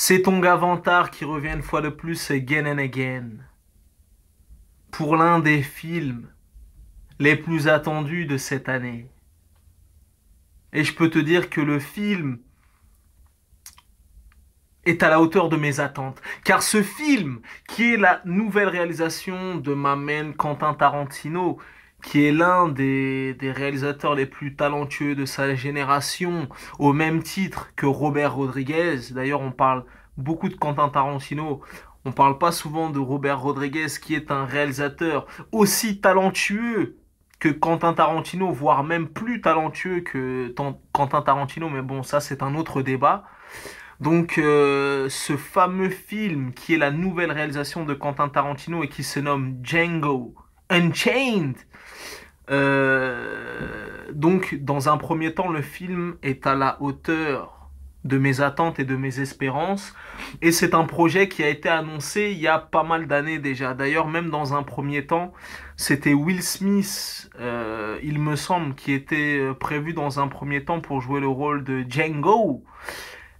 C'est ton gars Vantard qui revient une fois de plus again and again pour l'un des films les plus attendus de cette année. Et je peux te dire que le film est à la hauteur de mes attentes. Car ce film, qui est la nouvelle réalisation de ma main Quentin Tarantino, qui est l'un des réalisateurs les plus talentueux de sa génération, au même titre que Robert Rodriguez. D'ailleurs, on parle beaucoup de Quentin Tarantino. On parle pas souvent de Robert Rodriguez, qui est un réalisateur aussi talentueux que Quentin Tarantino, voire même plus talentueux que Quentin Tarantino. Mais bon, ça, c'est un autre débat. Donc, ce fameux film qui est la nouvelle réalisation de Quentin Tarantino et qui se nomme Django Unchained. Donc, dans un premier temps, le film est à la hauteur de mes attentes et de mes espérances. Et c'est un projet qui a été annoncé il y a pas mal d'années déjà. D'ailleurs, même dans un premier temps, c'était Will Smith, il me semble, qui était prévu dans un premier temps pour jouer le rôle de Django.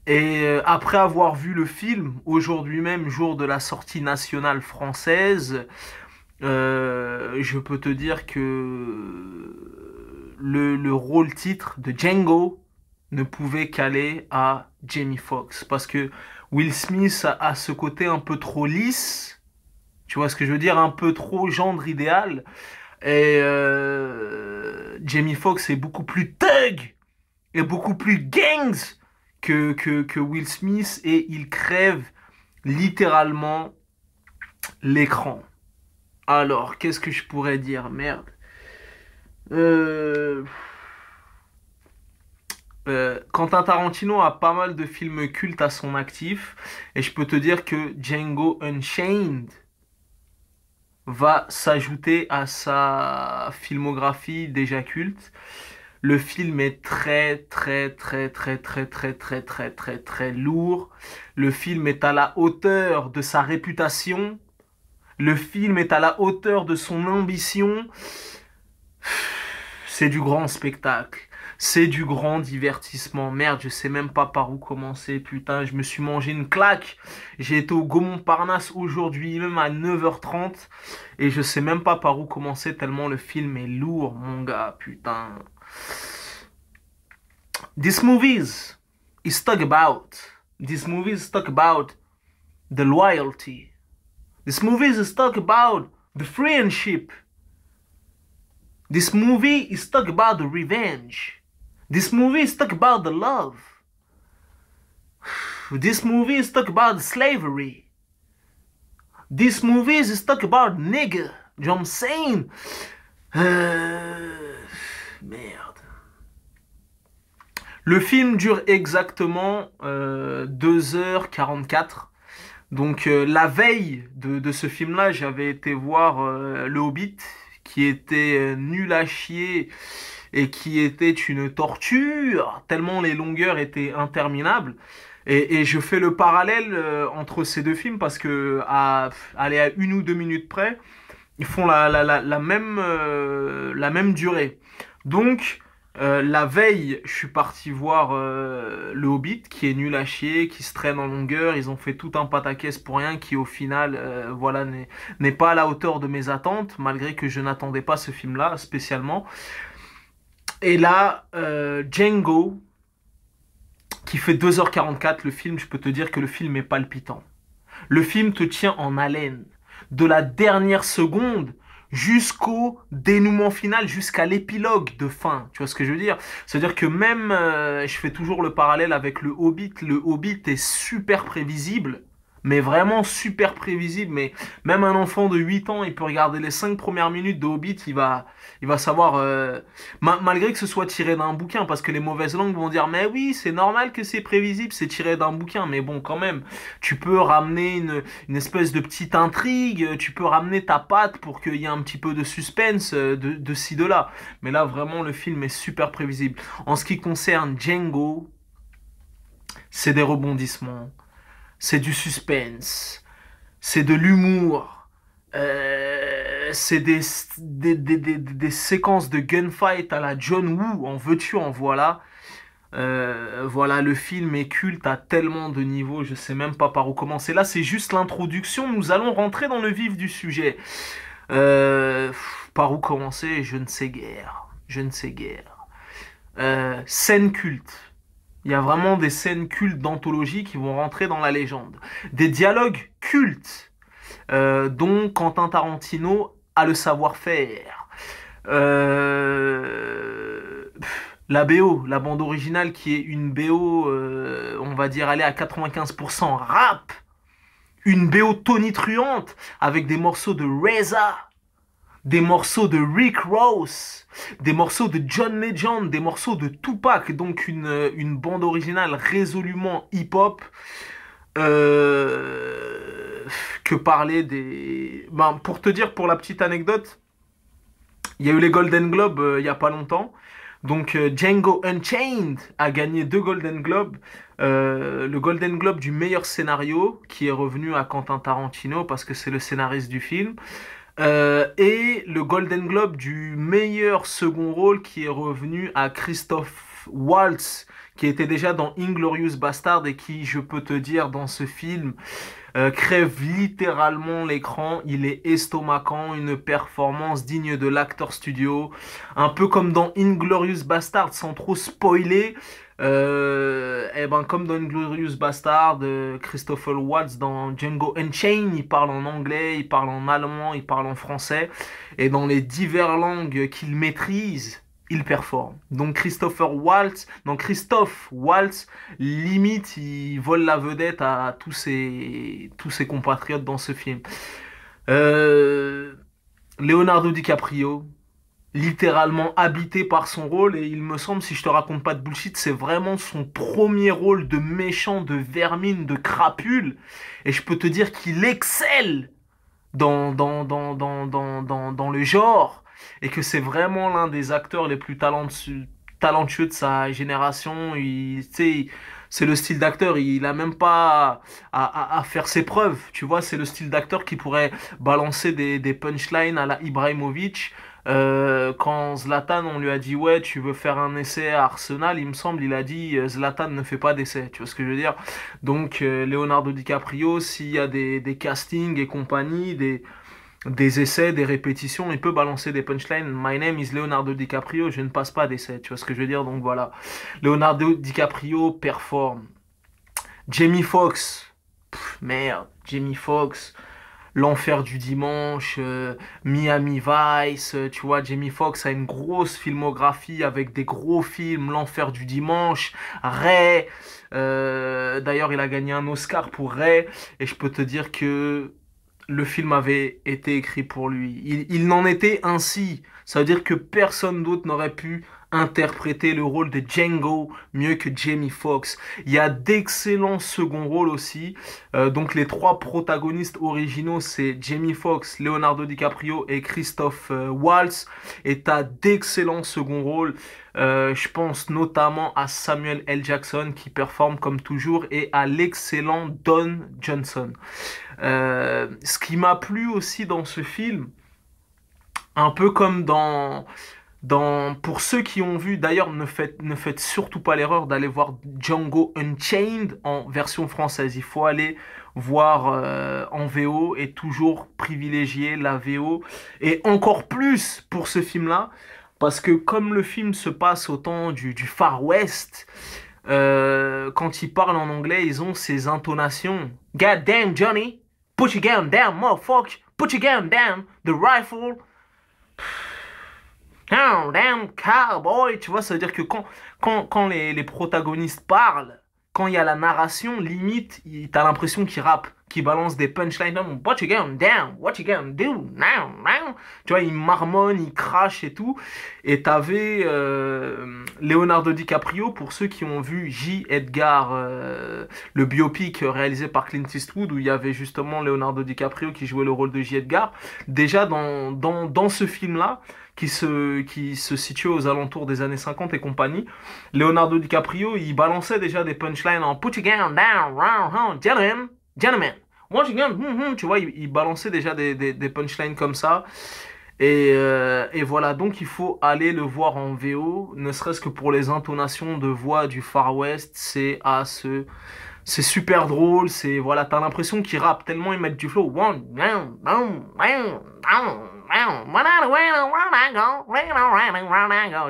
Et après avoir vu le film, aujourd'hui même, jour de la sortie nationale française, je peux te dire que le rôle titre de Django ne pouvait qu'aller à Jamie Foxx. Parce que Will Smith a ce côté un peu trop lisse, tu vois ce que je veux dire, un peu trop gendre idéal. Et Jamie Foxx est beaucoup plus thug et beaucoup plus gangs que Will Smith, et il crève littéralement l'écran. Alors, qu'est-ce que je pourrais dire? Merde. Euh... Quentin Tarantino a pas mal de films cultes à son actif, et je peux te dire que Django Unchained va s'ajouter à sa filmographie déjà culte. Le film est très lourd. Le film est à la hauteur de sa réputation. Le film est à la hauteur de son ambition. C'est du grand spectacle. C'est du grand divertissement. Merde, je sais même pas par où commencer. Putain, je me suis mangé une claque. J'ai été au Gaumont-Parnasse aujourd'hui, même à 9h30. Et je sais même pas par où commencer tellement le film est lourd, mon gars. Putain. This movies is talk about. This movies talk about the loyalty. This movies is talk about the friendship. This movie is talk about the revenge. This movie is talk about the love. This movie is talk about slavery. This movie is talk about nigga. You know what I'm saying? Merde. Le film dure exactement 2h44. Donc la veille de ce film-là, j'avais été voir Le Hobbit, qui était nul à chier et qui était une torture, tellement les longueurs étaient interminables. Et je fais le parallèle entre ces deux films parce que aller à 1 ou 2 minutes près, ils font la même durée. Donc, la veille, je suis parti voir Le Hobbit, qui est nul à chier, qui se traîne en longueur. Ils ont fait tout un pataquès pour rien, qui au final, voilà, n'est pas à la hauteur de mes attentes, malgré que je n'attendais pas ce film-là spécialement. Et là, Django, qui fait 2h44, le film, je peux te dire que le film est palpitant. Le film te tient en haleine, de la dernière seconde jusqu'au dénouement final, jusqu'à l'épilogue de fin. Tu vois ce que je veux dire? C'est-à-dire que même, je fais toujours le parallèle avec Le Hobbit. Le Hobbit est super prévisible, mais vraiment super prévisible. Mais même un enfant de 8 ans, il peut regarder les 5 premières minutes de Hobbit, il va savoir, malgré que ce soit tiré d'un bouquin, parce que les mauvaises langues vont dire, mais oui, c'est normal que c'est prévisible, c'est tiré d'un bouquin. Mais bon, quand même, tu peux ramener une espèce de petite intrigue, tu peux ramener ta patte pour qu'il y ait un petit peu de suspense de ci, de là. Mais là, vraiment, le film est super prévisible. En ce qui concerne Django, c'est des rebondissements, c'est du suspense, c'est de l'humour, c'est des séquences de gunfight à la John Woo, en veux-tu, en voilà. Voilà, le film est culte à tellement de niveaux, je sais même pas par où commencer. Là, c'est juste l'introduction, nous allons rentrer dans le vif du sujet. Par où commencer? Je ne sais guère. Je ne sais guère. Scène culte. Il y a vraiment des scènes cultes d'anthologie qui vont rentrer dans la légende. Des dialogues cultes, dont Quentin Tarantino a le savoir-faire. La BO, la bande originale qui est une BO, on va dire, aller à 95% rap. Une BO tonitruante avec des morceaux de RZA, des morceaux de Rick Ross, des morceaux de John Legend, des morceaux de Tupac, donc une bande originale résolument hip-hop. Que parler des... Ben, pour te dire, pour la petite anecdote, il y a eu les Golden Globes il y a pas longtemps. Donc Django Unchained a gagné 2 Golden Globes. Le Golden Globe du meilleur scénario, qui est revenu à Quentin Tarantino parce que c'est le scénariste du film. Et le Golden Globe du meilleur second rôle qui est revenu à Christophe Waltz, qui était déjà dans Inglourious Bastard et qui, je peux te dire, dans ce film, crève littéralement l'écran. Il est estomacant, une performance digne de l'acteur studio. Un peu comme dans Inglourious Bastard, sans trop spoiler. Et ben comme dans Inglourious Bastard, Christopher Waltz dans Django Unchained, il parle en anglais, il parle en allemand, il parle en français, et dans les diverses langues qu'il maîtrise, il performe. Donc Christophe Waltz, limite, il vole la vedette à tous ses compatriotes dans ce film. Euh, Leonardo DiCaprio, littéralement habité par son rôle, et il me semble, si je te raconte pas de bullshit, c'est vraiment son premier rôle de méchant, de vermine, de crapule, et je peux te dire qu'il excelle dans le genre, et que c'est vraiment l'un des acteurs les plus talentueux de sa génération. Tu sais, c'est le style d'acteur, il a même pas à faire ses preuves, tu vois, c'est le style d'acteur qui pourrait balancer des punchlines à la Ibrahimovic. Quand Zlatan, on lui a dit ouais, tu veux faire un essai à Arsenal, il me semble, il a dit Zlatan ne fait pas d'essai, tu vois ce que je veux dire. Donc Leonardo DiCaprio, s'il y a des castings et compagnie, des essais, des répétitions, il peut balancer des punchlines. My name is Leonardo DiCaprio, je ne passe pas d'essai, tu vois ce que je veux dire. Donc voilà, Leonardo DiCaprio performe. Jamie Foxx, merde, Jamie Foxx, L'Enfer du Dimanche, Miami Vice, tu vois, Jamie Foxx a une grosse filmographie avec des gros films, L'Enfer du Dimanche, Ray, d'ailleurs il a gagné un Oscar pour Ray, et je peux te dire que le film avait été écrit pour lui. Il n'en était ainsi. Ça veut dire que personne d'autre n'aurait pu interpréter le rôle de Django mieux que Jamie Foxx. Il y a d'excellents seconds rôles aussi. Donc les 3 protagonistes originaux, c'est Jamie Foxx, Leonardo DiCaprio et Christophe Waltz. Et t'as d'excellents seconds rôles. Je pense notamment à Samuel L. Jackson qui performe comme toujours et à l'excellent Don Johnson. Ce qui m'a plu aussi dans ce film, un peu comme pour ceux qui ont vu, d'ailleurs ne faites surtout pas l'erreur d'aller voir Django Unchained en version française. Il faut aller voir en VO et toujours privilégier la VO. Et encore plus pour ce film-là, parce que comme le film se passe au temps du Far West, quand ils parlent en anglais, ils ont ces intonations. God damn Johnny, put your gun down, motherfucker, put your gun down, the rifle. Oh, damn cowboy, tu vois, ça veut dire que quand les protagonistes parlent, quand il y a la narration, limite, t'as l'impression qu'ils rappent, qu'ils balancent des punchlines. What you going down? What you gonna do? Now, now. Tu vois, ils marmonnent, ils crachent et tout. Et t'avais Leonardo DiCaprio, pour ceux qui ont vu J. Edgar, le biopic réalisé par Clint Eastwood, où il y avait justement Leonardo DiCaprio qui jouait le rôle de J. Edgar. Déjà, dans ce film-là, qui se situait aux alentours des années 50 et compagnie, Leonardo DiCaprio, il balançait déjà des punchlines en put your gun down, round, gentlemen, what you gun, tu vois, il balançait déjà des punchlines comme ça. Et voilà, donc il faut aller le voir en VO, ne serait-ce que pour les intonations de voix du Far West, c'est super drôle, c'est, voilà, t'as l'impression qu'ils rappent tellement ils mettent du flow.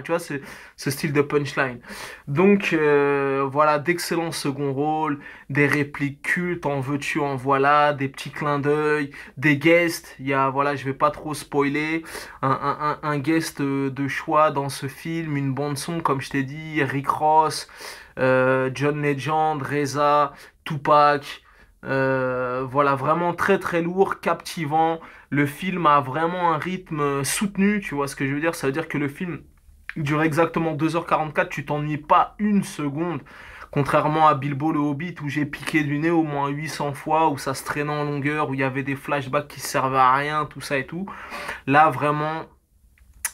Tu vois, c'est ce style de punchline. Donc, voilà, d'excellents second rôles, des répliques cultes, en veux-tu, en voilà, des petits clins d'œil, des guests. Il y a, voilà, je vais pas trop spoiler, un guest de choix dans ce film, une bande son, comme je t'ai dit, Rick Ross, John Legend, Reza, Tupac. Voilà, vraiment très très lourd, captivant. Le film a vraiment un rythme soutenu, tu vois ce que je veux dire? Ça veut dire que le film dure exactement 2h44, tu t'ennuies pas une seconde. Contrairement à Bilbo le Hobbit où j'ai piqué du nez au moins 800 fois, où ça se traînait en longueur, où il y avait des flashbacks qui servaient à rien, tout ça et tout. Là, vraiment,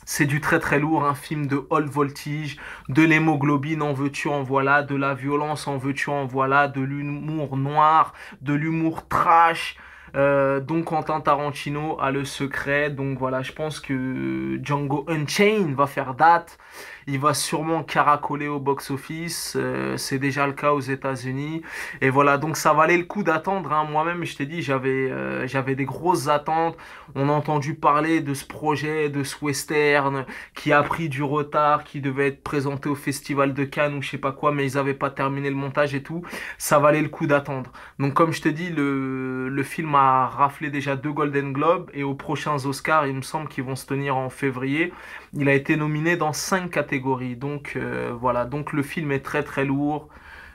c'est du très très lourd, un film de haute voltige, de l'hémoglobine en veux-tu en voilà, de la violence en veux-tu en voilà, de l'humour noir, de l'humour trash. Donc Quentin Tarantino a le secret. Donc voilà, je pense que Django Unchained va faire date. Il va sûrement caracoler au box-office. C'est déjà le cas aux États-Unis. Et voilà, donc ça valait le coup d'attendre, hein. Moi-même, je t'ai dit, j'avais des grosses attentes. On a entendu parler de ce projet, de ce western qui a pris du retard, qui devait être présenté au Festival de Cannes ou je sais pas quoi, mais ils avaient pas terminé le montage et tout. Ça valait le coup d'attendre. Donc comme je te dis, le film a raflé déjà 2 Golden Globes et aux prochains Oscars, il me semble qu'ils vont se tenir en février. Il a été nominé dans 5 catégories. Donc voilà, donc le film est très très lourd.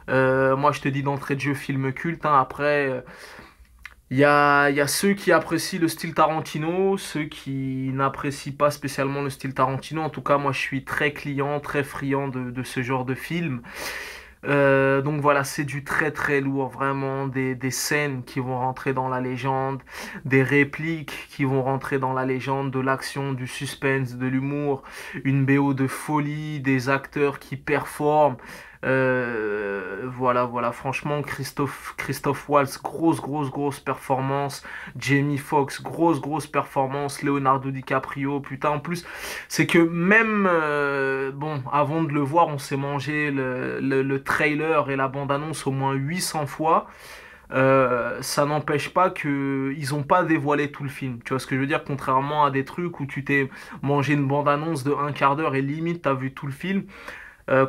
Moi je te dis d'entrée de jeu film culte, hein. Après, il y a ceux qui apprécient le style Tarantino, ceux qui n'apprécient pas spécialement le style Tarantino. En tout cas, moi je suis très client, très friand de ce genre de film. Donc voilà, c'est du très très lourd, vraiment des scènes qui vont rentrer dans la légende, des répliques qui vont rentrer dans la légende, de l'action, du suspense, de l'humour, une BO de folie, des acteurs qui performent. Voilà, franchement, Christophe Waltz, grosse performance. Jamie Foxx, grosse performance. Leonardo DiCaprio, putain, en plus, c'est que même, bon, avant de le voir, on s'est mangé le trailer et la bande-annonce au moins 800 fois. Ça n'empêche pas que ils ont pas dévoilé tout le film. Tu vois ce que je veux dire? Contrairement à des trucs où tu t'es mangé une bande-annonce de un quart d'heure et limite t'as vu tout le film.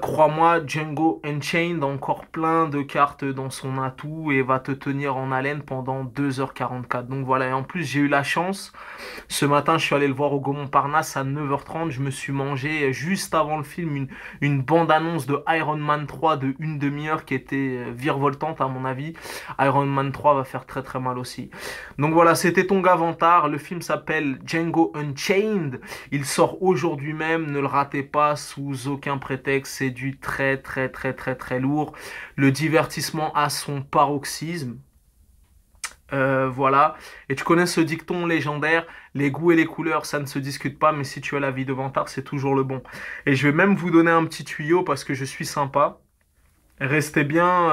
Crois-moi, Django Unchained a encore plein de cartes dans son atout et va te tenir en haleine pendant 2h44. Donc voilà, et en plus j'ai eu la chance. Ce matin, je suis allé le voir au Gaumont-Parnasse à 9h30. Je me suis mangé juste avant le film une bande-annonce de Iron Man 3 de une demi-heure qui était virevoltante à mon avis. Iron Man 3 va faire très très mal aussi. Donc voilà, c'était ton Gavantar. Le film s'appelle Django Unchained. Il sort aujourd'hui même. Ne le ratez pas sous aucun prétexte. C'est du très très très très très lourd. Le divertissement a son paroxysme. Voilà. Et tu connais ce dicton légendaire, les goûts et les couleurs, ça ne se discute pas, mais si tu as la vie de Vantard, c'est toujours le bon. Et je vais même vous donner un petit tuyau parce que je suis sympa. Restez bien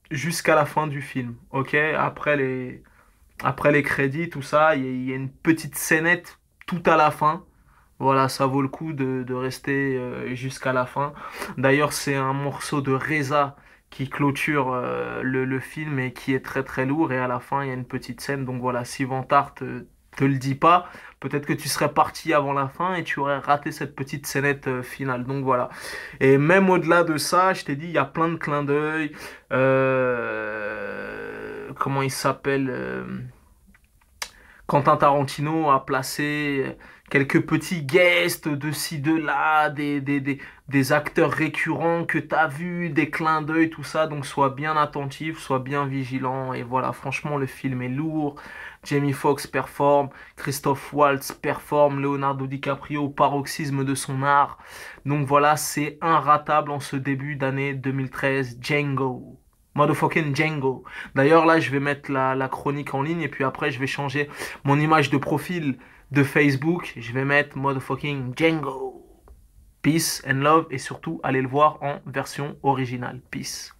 jusqu'à la fin du film, ok? Après les crédits, tout ça, il y a une petite scénette tout à la fin. Voilà, ça vaut le coup de rester jusqu'à la fin. D'ailleurs, c'est un morceau de Reza qui clôture le film et qui est très très lourd. Et à la fin, il y a une petite scène. Donc voilà, si Vantard te le dit pas, peut-être que tu serais parti avant la fin et tu aurais raté cette petite scénette finale. Donc voilà. Et même au-delà de ça, je t'ai dit, il y a plein de clins d'œil. Comment il s'appelle Quentin Tarantino a placé quelques petits guests de ci, de là, des acteurs récurrents que tu as vus, des clins d'œil, tout ça. Donc sois bien attentif, sois bien vigilant. Et voilà, franchement, le film est lourd. Jamie Foxx performe, Christophe Waltz performe, Leonardo DiCaprio au paroxysme de son art. Donc voilà, c'est inratable en ce début d'année 2013. Django. Motherfucking Django. D'ailleurs, là, je vais mettre la chronique en ligne et puis après, je vais changer mon image de profil de Facebook. Je vais mettre Motherfucking Django. Peace and love et surtout, allez le voir en version originale. Peace.